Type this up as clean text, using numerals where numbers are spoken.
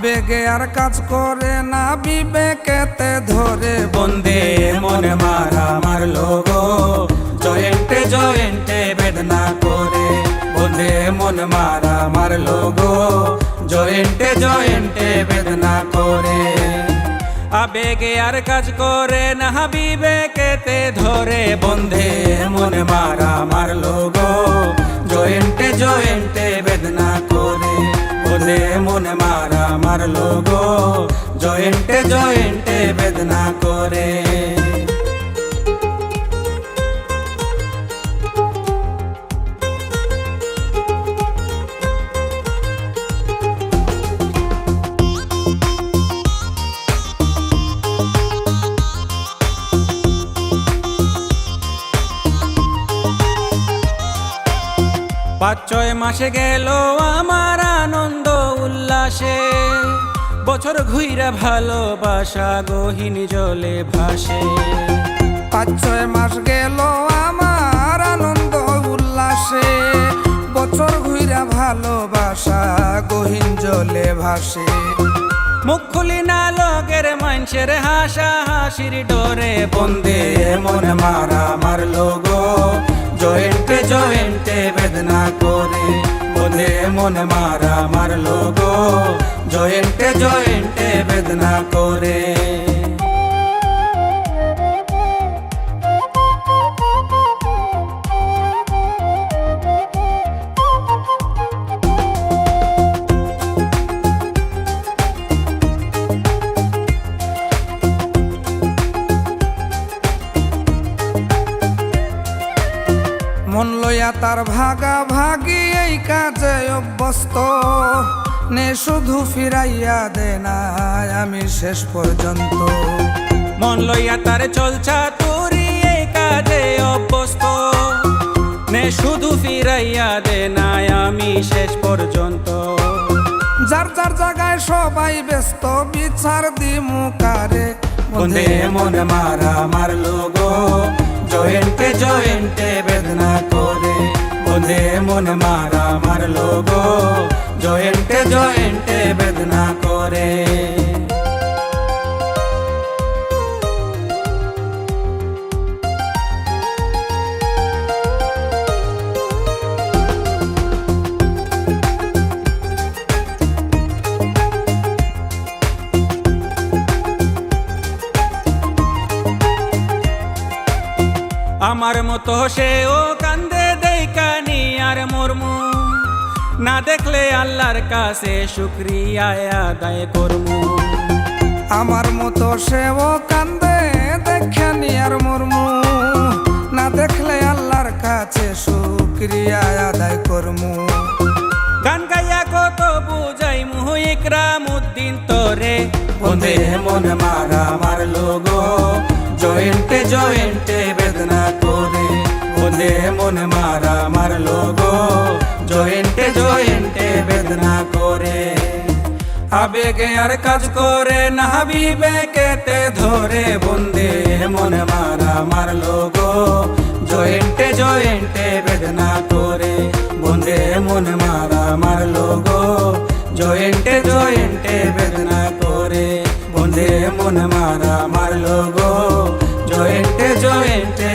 আবেগে আর কাজ করে না বিবেকেতে ধরে বন্দে মন মারা মারলো গো জয়েন্টে জয়েন্টে বেদনা করে বন্দে মন মারা মারলো গো জয়েন্টে জয়েন্টে বেদনা করে আবেগে আর কাজ করে না বিবেকেতে ধরে বন্দে মন মারা মারলো গো জয়েন্টে জয়েন্টে বেদনা করে বন্দে মন মারা মারলো গো জয়েন্টে জয়েন্টে বেদনা করে পাঁচ ছয় মাসে গেল আমার আনন্দ উল্লাসে বছর ঘুইরা ভালোবাসা গহীন জলে ভাসে পাঁচ ছয় মাস গেল আমার আনন্দ উল্লাসে বছর ঘুইরা ভালোবাসা গহীন জলে ভাসে মুখ খুলি না লগের মানুষের হাসা হাসির ডরে বন্দে মন মারা মারলো গো জয়েন্টে জয়েন্টে বেদনা করে বন্দে মন মারা মারলো গো জয়েন্টে জয়েন্টে বেদনা করে মন লইয়া তার ভাগা ভাগি এই কাজে অভ্যস্ত নে শুধু ফিরাইয়া দে না আমি শেষ পর্যন্ত মন লইয়া তার চলছা তুরি এই কাজে অভ্যস্ত নে শুধু ফিরাইয়া দে না আমি শেষ পর্যন্ত যার যার জায়গায় সবাই ব্যস্ত বিচার দিমু কারে বন্দে মন মারা মারলো গো জয়েন্টে জয়েন্টে বেদনা করে বন্দে মন মারা মারলো গো জয়েন্টে জয়েন্টে বেদনা করে আমার মতো সেও কান্দে দেখানি আর মরমু না দেখলে আল্লাহর কাছে শুকরিয়া আদায় করমু আমার মতো সেও কান্দে দেখেনি আর মরমু না দেখলে আল্লাহর কাছে শুকরিয়া আদায় করমু গান গাইয়া কত বুঝাই মুহ ইকরামউদ্দিন তোরে বন্দে মন মারা মারলো গো জয়েন্টে জয়েন্টে বেদনা করে বন্দে মন মারা মারলো গো জয়েন্টে জয়েন্টে বেদনা করে আবেগে আর কাজ করে না বিবেকেতে ধরে বন্দে মন মারা মারলো গো জয়েন্টে জয়েন্টে বেদনা করে বন্দে মন মারা মারলো গো জয়েন্টে জয়েন্টে বেদনা করে বন্দে মন মারা মারলো গো জয়েন্টে জয়েন্টে